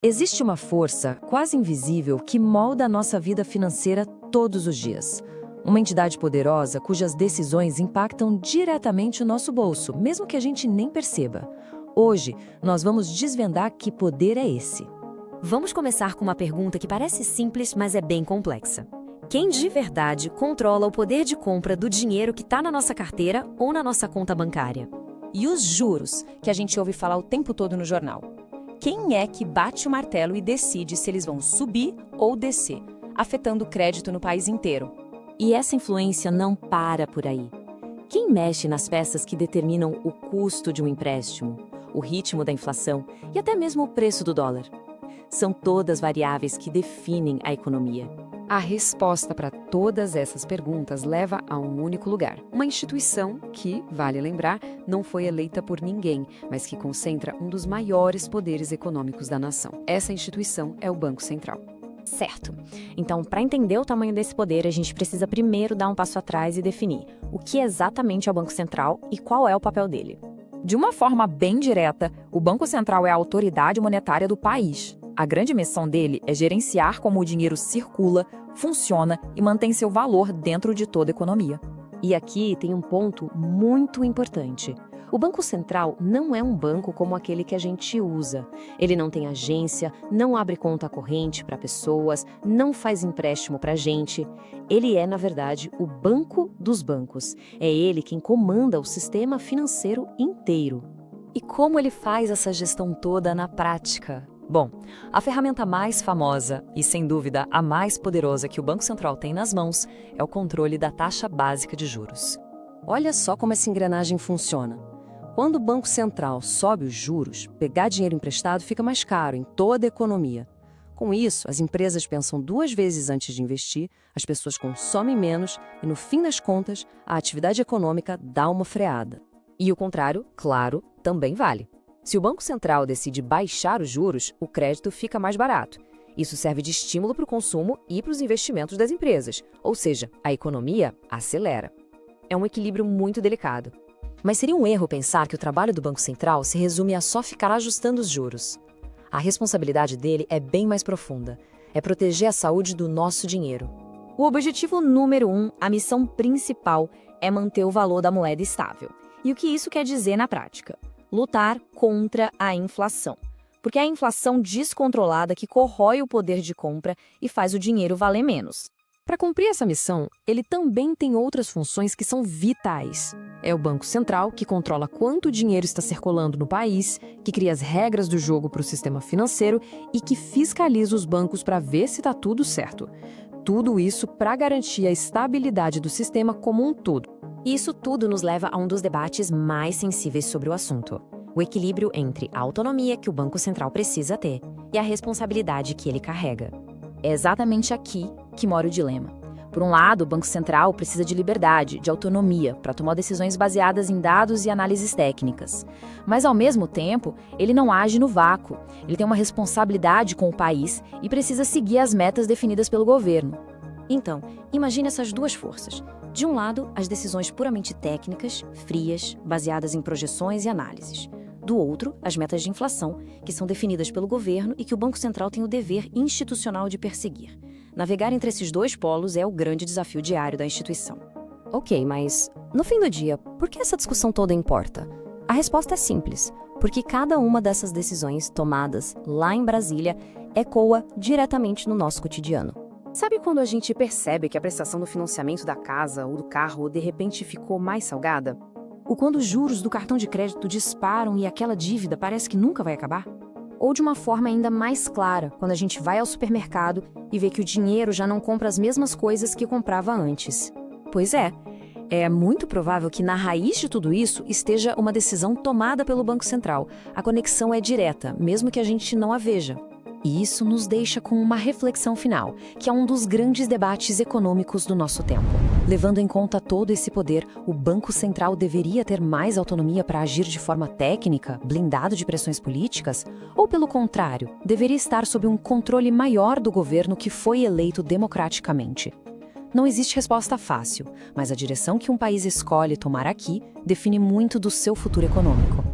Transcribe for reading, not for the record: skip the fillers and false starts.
Existe uma força quase invisível que molda a nossa vida financeira todos os dias. Uma entidade poderosa cujas decisões impactam diretamente o nosso bolso, mesmo que a gente nem perceba. Hoje, nós vamos desvendar que poder é esse. Vamos começar com uma pergunta que parece simples, mas é bem complexa. Quem de verdade controla o poder de compra do dinheiro que está na nossa carteira ou na nossa conta bancária? E os juros, que a gente ouve falar o tempo todo no jornal? Quem é que bate o martelo e decide se eles vão subir ou descer, afetando o crédito no país inteiro? E essa influência não para por aí. Quem mexe nas peças que determinam o custo de um empréstimo, o ritmo da inflação e até mesmo o preço do dólar? São todas variáveis que definem a economia. A resposta para todas essas perguntas leva a um único lugar. Uma instituição que, vale lembrar, não foi eleita por ninguém, mas que concentra um dos maiores poderes econômicos da nação. Essa instituição é o Banco Central. Certo. Então, para entender o tamanho desse poder, a gente precisa primeiro dar um passo atrás e definir o que exatamente é o Banco Central e qual é o papel dele. De uma forma bem direta, o Banco Central é a autoridade monetária do país. A grande missão dele é gerenciar como o dinheiro circula, funciona e mantém seu valor dentro de toda a economia. E aqui tem um ponto muito importante. O Banco Central não é um banco como aquele que a gente usa. Ele não tem agência, não abre conta corrente para pessoas, não faz empréstimo para gente. Ele é, na verdade, o banco dos bancos. É ele quem comanda o sistema financeiro inteiro. E como ele faz essa gestão toda na prática? Bom, a ferramenta mais famosa e, sem dúvida, a mais poderosa que o Banco Central tem nas mãos é o controle da taxa básica de juros. Olha só como essa engrenagem funciona. Quando o Banco Central sobe os juros, pegar dinheiro emprestado fica mais caro em toda a economia. Com isso, as empresas pensam 2 vezes antes de investir, as pessoas consomem menos e, no fim das contas, a atividade econômica dá uma freada. E o contrário, claro, também vale. Se o Banco Central decide baixar os juros, o crédito fica mais barato. Isso serve de estímulo para o consumo e para os investimentos das empresas, ou seja, a economia acelera. É um equilíbrio muito delicado. Mas seria um erro pensar que o trabalho do Banco Central se resume a só ficar ajustando os juros. A responsabilidade dele é bem mais profunda. É proteger a saúde do nosso dinheiro. O objetivo número 1, a missão principal, é manter o valor da moeda estável. E o que isso quer dizer na prática? Lutar contra a inflação. Porque é a inflação descontrolada que corrói o poder de compra e faz o dinheiro valer menos. Para cumprir essa missão, ele também tem outras funções que são vitais. É o Banco Central que controla quanto dinheiro está circulando no país, que cria as regras do jogo para o sistema financeiro e que fiscaliza os bancos para ver se está tudo certo. Tudo isso para garantir a estabilidade do sistema como um todo. Isso tudo nos leva a um dos debates mais sensíveis sobre o assunto. O equilíbrio entre a autonomia que o Banco Central precisa ter e a responsabilidade que ele carrega. É exatamente aqui que mora o dilema. Por um lado, o Banco Central precisa de liberdade, de autonomia, para tomar decisões baseadas em dados e análises técnicas. Mas, ao mesmo tempo, ele não age no vácuo. Ele tem uma responsabilidade com o país e precisa seguir as metas definidas pelo governo. Então, imagine essas duas forças. De um lado, as decisões puramente técnicas, frias, baseadas em projeções e análises. Do outro, as metas de inflação, que são definidas pelo governo e que o Banco Central tem o dever institucional de perseguir. Navegar entre esses dois polos é o grande desafio diário da instituição. Ok, mas no fim do dia, por que essa discussão toda importa? A resposta é simples, porque cada uma dessas decisões tomadas lá em Brasília ecoa diretamente no nosso cotidiano. Sabe quando a gente percebe que a prestação do financiamento da casa ou do carro de repente ficou mais salgada? Ou quando os juros do cartão de crédito disparam e aquela dívida parece que nunca vai acabar? Ou de uma forma ainda mais clara, quando a gente vai ao supermercado e vê que o dinheiro já não compra as mesmas coisas que comprava antes. Pois é muito provável que na raiz de tudo isso esteja uma decisão tomada pelo Banco Central. A conexão é direta, mesmo que a gente não a veja. E isso nos deixa com uma reflexão final, que é um dos grandes debates econômicos do nosso tempo. Levando em conta todo esse poder, o Banco Central deveria ter mais autonomia para agir de forma técnica, blindado de pressões políticas? Ou, pelo contrário, deveria estar sob um controle maior do governo que foi eleito democraticamente? Não existe resposta fácil, mas a direção que um país escolhe tomar aqui define muito do seu futuro econômico.